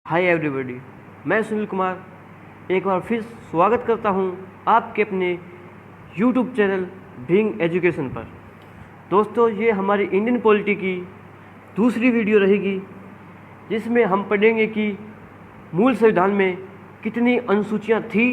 Hi everybody, मैं सुनील कुमार एक बार फिर स्वागत करता हूं आपके अपने यूट्यूब चैनल बीइंग एजुकेशन पर। दोस्तों, ये हमारी इंडियन पॉलिटी की दूसरी वीडियो रहेगी जिसमें हम पढ़ेंगे कि मूल संविधान में कितनी अनुसूचियां थी,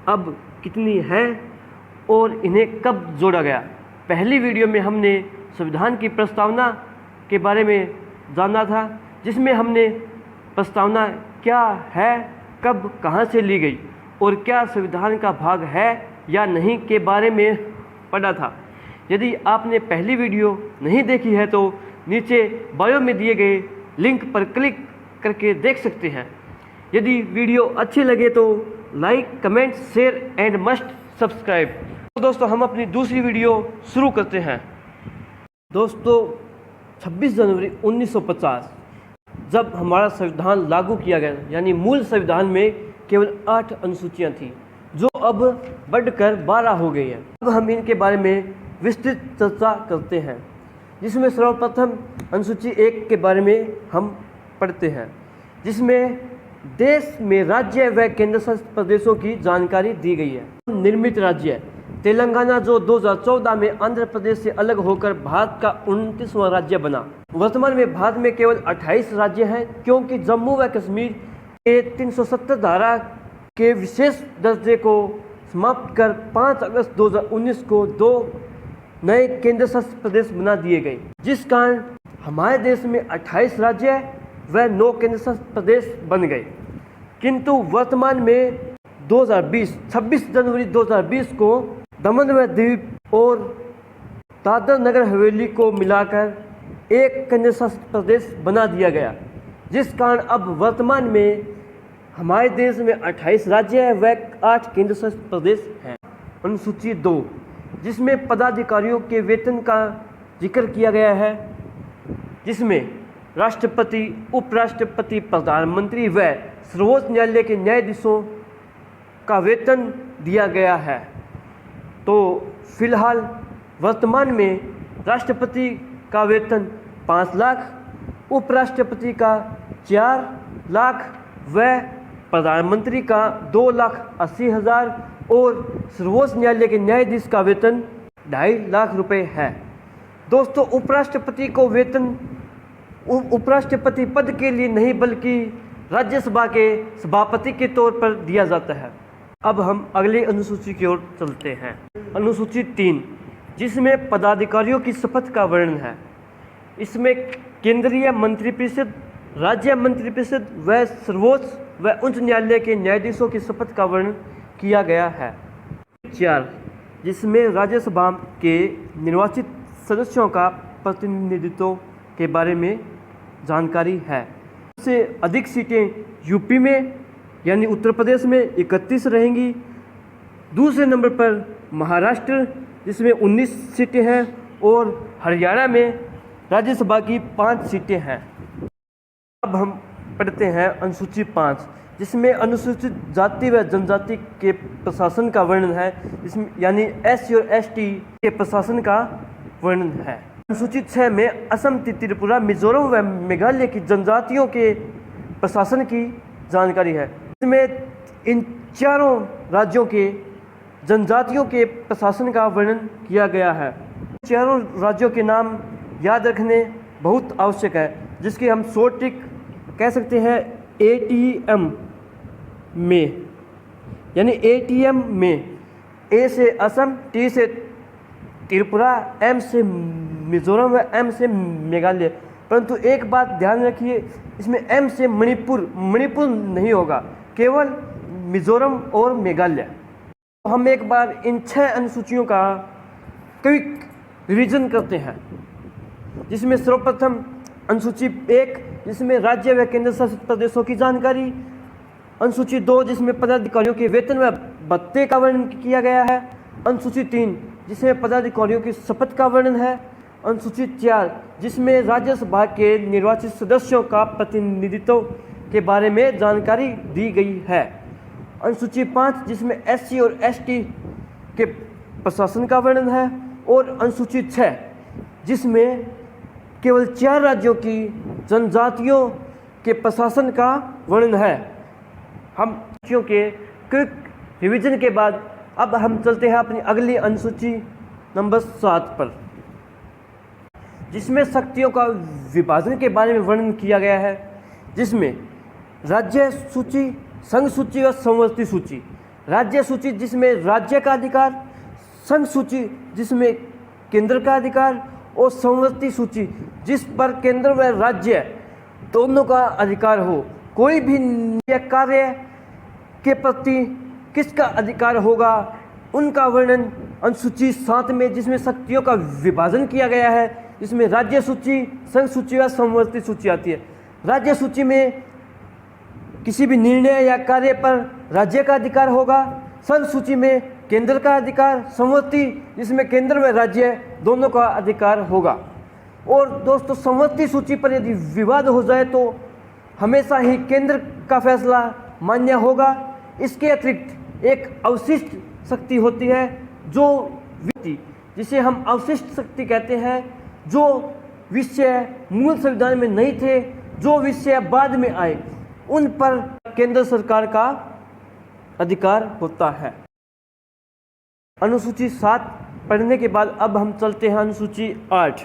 अब कितनी है और इन्हें कब जोड़ा गया। पहली वीडियो में हमने संविधान की प्रस्तावना के बारे में जाना था, जिसमें हमने प्रस्तावना क्या है, कब, कहाँ से ली गई और क्या संविधान का भाग है या नहीं के बारे में पढ़ा था। यदि आपने पहली वीडियो नहीं देखी है तो नीचे बायो में दिए गए लिंक पर क्लिक करके देख सकते हैं। यदि वीडियो अच्छी लगे तो like, comment, share and must subscribe. तो दोस्तों, हम अपनी दूसरी वीडियो शुरू करते हैं। दोस्तों, 26 जनवरी 1950 जब हमारा संविधान लागू किया गया, यानी मूल संविधान में केवल 8 अनुसूचियां थी, जो अब बढ़कर 12 हो गई हैं। अब हम इनके बारे में विस्तृत चर्चा करते हैं, जिसमें सर्वप्रथम अनुसूची 1 के बारे में हम पढ़ते हैं, जिसमें देश में राज्य व केंद्र शासित प्रदेशों की जानकारी दी गई है। निर्मित राज्य तेलंगाना, जो 2014 में आंध्र प्रदेश से अलग होकर भारत का 29वां राज्य बना। वर्तमान में भारत में केवल 28 राज्य हैं, क्योंकि जम्मू व कश्मीर के 370 धारा के विशेष दर्जे को समाप्त कर 5 अगस्त 2019 को 2 नए केंद्र शासित प्रदेश बना दिए गए, जिस कारण हमारे देश में 28 राज्य व 9 केंद्र शासित प्रदेश बन गए। किंतु वर्तमान में 26 जनवरी 2020 को दमन व दीव और दादर नगर हवेली को मिलाकर एक केंद्र शासित प्रदेश बना दिया गया, जिस कारण अब वर्तमान में हमारे देश में 28 राज्य है व 8 केंद्र शासित प्रदेश हैं। अनुसूची 2, जिसमें पदाधिकारियों के वेतन का जिक्र किया गया है, जिसमें राष्ट्रपति, उपराष्ट्रपति, प्रधानमंत्री व सर्वोच्च न्यायालय के न्यायाधीशों का वेतन दिया गया है। तो फिलहाल वर्तमान में राष्ट्रपति का वेतन 5 लाख, उपराष्ट्रपति का 4 लाख व प्रधानमंत्री का 2,80,000 और सर्वोच्च न्यायालय के न्यायाधीश का वेतन 2.5 लाख रुपए है। दोस्तों, उपराष्ट्रपति को वेतन उपराष्ट्रपति पद के लिए नहीं बल्कि राज्यसभा के सभापति के तौर पर दिया जाता है। अब हम अगली अनुसूची की ओर चलते हैं। अनुसूची 3, जिसमें पदाधिकारियों की शपथ का वर्णन है। इसमें केंद्रीय मंत्रिपरिषद, राज्य मंत्रिपरिषद व सर्वोच्च व उच्च न्यायालय के न्यायाधीशों की शपथ का वर्णन किया गया है। 4, जिसमें राज्यसभा के निर्वाचित सदस्यों का प्रतिनिधित्व के बारे में जानकारी है। सबसे अधिक सीटें यूपी में यानी उत्तर प्रदेश में 31 रहेंगी। दूसरे नंबर पर महाराष्ट्र, जिसमें 19 सीटें हैं, और हरियाणा में राज्यसभा की 5 सीटें हैं। अब हम पढ़ते हैं अनुसूची 5, जिसमें अनुसूचित जाति व जनजाति के प्रशासन का वर्णन है, जिसमें यानी SC और ST के प्रशासन का वर्णन है। अनुसूची 6 में असम, त्रिपुरा, मिजोरम व मेघालय की जनजातियों के प्रशासन की जानकारी है। इसमें इन चारों राज्यों के जनजातियों के प्रशासन का वर्णन किया गया है। चारों राज्यों के नाम याद रखने बहुत आवश्यक है, जिसकी हम शॉर्ट ट्रिक कह सकते हैं ATM में, यानी ATM में A से असम, T से त्रिपुरा, M से मिजोरम व M से मेघालय। परंतु एक बात ध्यान रखिए, इसमें M से मणिपुर नहीं होगा, केवल मिजोरम और मेघालय। तो हम एक बार इन 6 अनुसूचियों का क्विक रिवीजन करते हैं, जिसमें सर्वप्रथम अनुसूची 1, जिसमें राज्य व केंद्र शासित प्रदेशों की जानकारी। अनुसूची 2, जिसमें पदाधिकारियों के वेतन व भत्ते का वर्णन किया गया है। अनुसूची 3, जिसमें पदाधिकारियों की शपथ का वर्णन है। अनुसूची 4, जिसमें राज्यसभा के निर्वाचित सदस्यों का प्रतिनिधित्व के बारे में जानकारी दी गई है। अनुसूची 5, जिसमें SC और ST के प्रशासन का वर्णन है। और अनुसूची 6, जिसमें केवल 4 राज्यों की जनजातियों के प्रशासन का वर्णन है। हम सूचियों के क्विक रिवीजन के बाद अब हम चलते हैं अपनी अगली अनुसूची नंबर 7 पर, जिसमें शक्तियों का विभाजन के बारे में वर्णन किया गया है, जिसमें राज्य सूची, संघ सूची और समवर्ती सूची। राज्य सूची जिसमें राज्य का अधिकार, संघ सूची जिसमें केंद्र का अधिकार और समवर्ती सूची जिस पर केंद्र व राज्य दोनों का अधिकार हो। कोई भी कार्य के प्रति किसका अधिकार होगा उनका वर्णन अनुसूची 7 में, जिसमें शक्तियों का विभाजन किया गया है, जिसमें राज्य सूची, संघ सूची और समवर्ती सूची आती है। राज्य सूची में किसी भी निर्णय या कार्य पर राज्य का अधिकार होगा, संघ सूची में केंद्र का अधिकार, समवर्ती जिसमें केंद्र व राज्य दोनों का अधिकार होगा। और दोस्तों, समवर्ती सूची पर यदि विवाद हो जाए तो हमेशा ही केंद्र का फैसला मान्य होगा। इसके अतिरिक्त एक अवशिष्ट शक्ति होती है, जो व्यक्ति जिसे हम अवशिष्ट शक्ति कहते हैं, जो विषय मूल संविधान में नहीं थे, जो विषय बाद में आए, उन पर केंद्र सरकार का अधिकार होता है। अनुसूची 7 पढ़ने के बाद अब हम चलते हैं अनुसूची 8,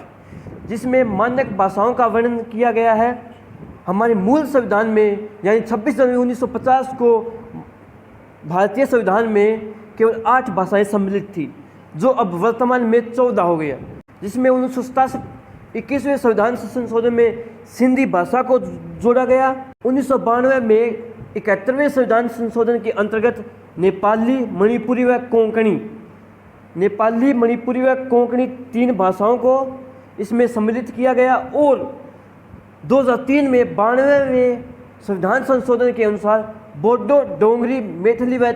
जिसमें मानक भाषाओं का वर्णन किया गया है। हमारे मूल संविधान में यानी 26 जनवरी 1950 को भारतीय संविधान में केवल 8 भाषाएं सम्मिलित थी, जो अब वर्तमान में 14 हो गया, जिसमें 1967 21वें संविधान संशोधन में सिंधी भाषा को जोड़ा गया। 1992 में 71वें संविधान संशोधन के अंतर्गत नेपाली, मणिपुरी व कोंकणी 3 भाषाओं को इसमें सम्मिलित किया गया। और 2003 में 92वें संविधान संशोधन के अनुसार बोडो, डोंगरी, मैथिली व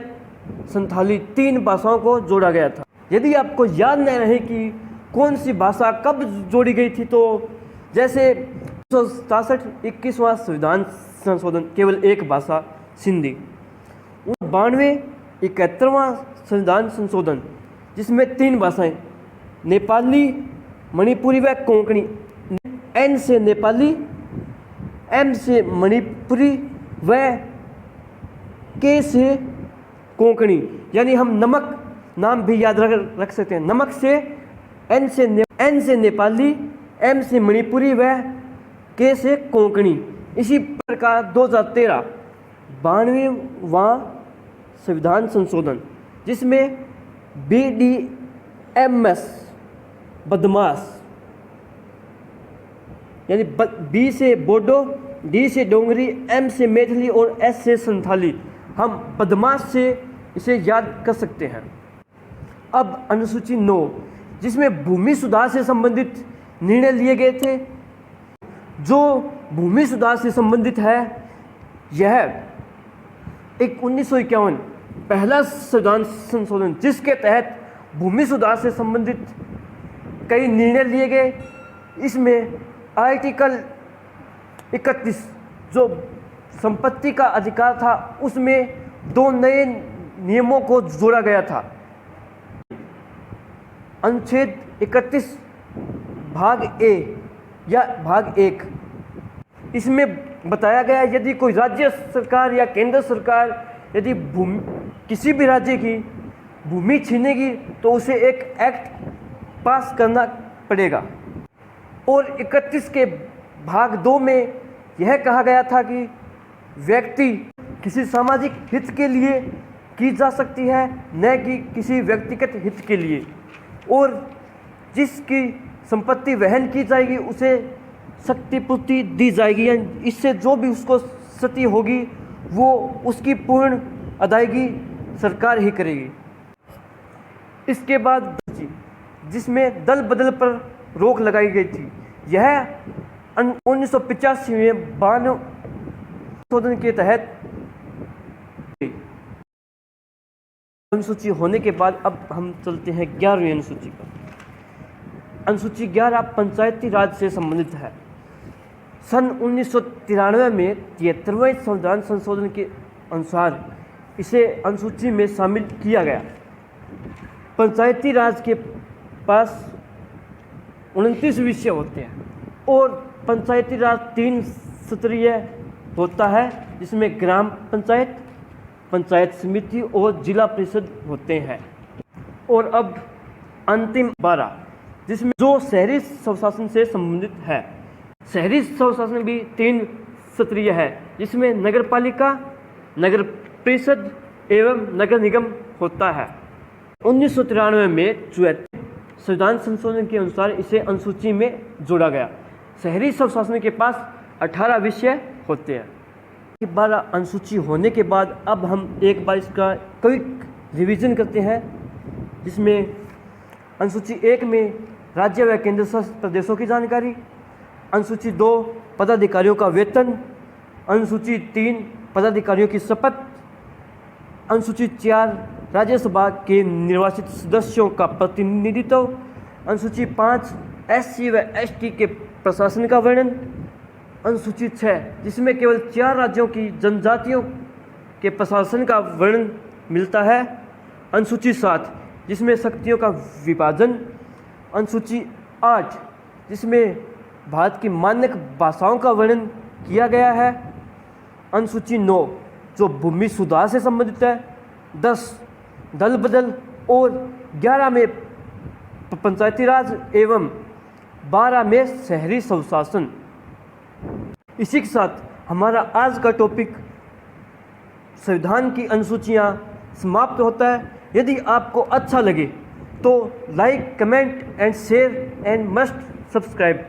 संथाली 3 भाषाओं को जोड़ा गया था। यदि आपको याद न रहे कि कौन सी भाषा कब जोड़ी गई थी, तो जैसे 1967 21वां संविधान संशोधन केवल एक भाषा सिंधी, 92 71वां संविधान संशोधन जिसमें 3 भाषाएं नेपाली, मणिपुरी व कोंकणी, एन से नेपाली, एम से मणिपुरी व के से कोंकणी, यानी हम नमक नाम भी याद रख सकते हैं। नमक से एन से नेपाली, एम से मणिपुरी व के से कोंकणी। इसी प्रकार 2013 92वां संविधान संशोधन, जिसमें BDMS बदमाश, यानी बी से बोडो, डी से डोंगरी, एम से मैथिली और एस से संथाली, हम बदमाश से इसे याद कर सकते हैं। अब अनुसूची 9, जिसमें भूमि सुधार से संबंधित निर्णय लिए गए थे। जो भूमि सुधार से संबंधित है, यह एक 1951 पहला संविधान संशोधन, जिसके तहत भूमि सुधार से संबंधित कई निर्णय लिए गए। इसमें आर्टिकल 31 जो संपत्ति का अधिकार था, उसमें 2 नए नियमों को जोड़ा गया था। अनुच्छेद 31 भाग ए या भाग 1, इसमें बताया गया यदि कोई राज्य सरकार या केंद्र सरकार यदि किसी भी राज्य की भूमि छीनेगी तो उसे एक एक्ट पास करना पड़ेगा। और 31 के भाग 2 में यह कहा गया था कि व्यक्ति किसी सामाजिक हित के लिए की जा सकती है, न कि किसी व्यक्तिगत हित के लिए। और जिसकी संपत्ति वहन की जाएगी उसे क्षतिपूर्ति दी जाएगी, इससे जो भी उसको क्षति होगी वो उसकी पूर्ण अदायगी सरकार ही करेगी। इसके बाद जिसमें दल बदल पर रोक लगाई गई थी, यह 1985 में 92 संशोधन के तहत अनुसूची होने के बाद अब हम चलते हैं 11वीं अनुसूची पर। अनुसूची 11 पंचायती राज से संबंधित है। सन 1993 में 73वें संविधान संशोधन के अनुसार इसे अनुसूची में शामिल किया गया। पंचायती राज के पास 29 विषय होते हैं और पंचायती राज 3 स्तरीय होता है, जिसमें ग्राम पंचायत, पंचायत समिति और जिला परिषद होते हैं। और अब अंतिम 12, जिसमें जो शहरी स्वशासन से संबंधित है। शहरी स्वशासन भी 3 स्तरीय है, जिसमें नगर पालिका, नगर परिषद एवं नगर निगम होता है। 1993 में 74 संविधान संशोधन के अनुसार इसे अनुसूची में जोड़ा गया। शहरी स्वशासन के पास 18 विषय होते हैं। 12 अनुसूची होने के बाद अब हम एक बार इसका क्विक रिवीजन करते हैं, जिसमें अनुसूची 1 में राज्य व केंद्र शासित प्रदेशों की जानकारी, अनुसूची 2 पदाधिकारियों का वेतन, अनुसूची 3 पदाधिकारियों की शपथ, अनुसूची 4 राज्यसभा के निर्वाचित सदस्यों का प्रतिनिधित्व, अनुसूची 5 SC व ST के प्रशासन का वर्णन, अनुसूची 6 जिसमें केवल 4 राज्यों की जनजातियों के प्रशासन का वर्णन मिलता है, अनुसूची 7 जिसमें शक्तियों का विभाजन, अनुसूची 8 जिसमें भारत की मानक भाषाओं का वर्णन किया गया है, अनुसूची 9 जो भूमि सुधार से संबंधित है, 10 दल बदल और 11 में पंचायती राज एवं 12 में शहरी स्वशासन। इसी के साथ हमारा आज का टॉपिक संविधान की अनुसूचियाँ समाप्त होता है। यदि आपको अच्छा लगे तो like, comment and share and must subscribe.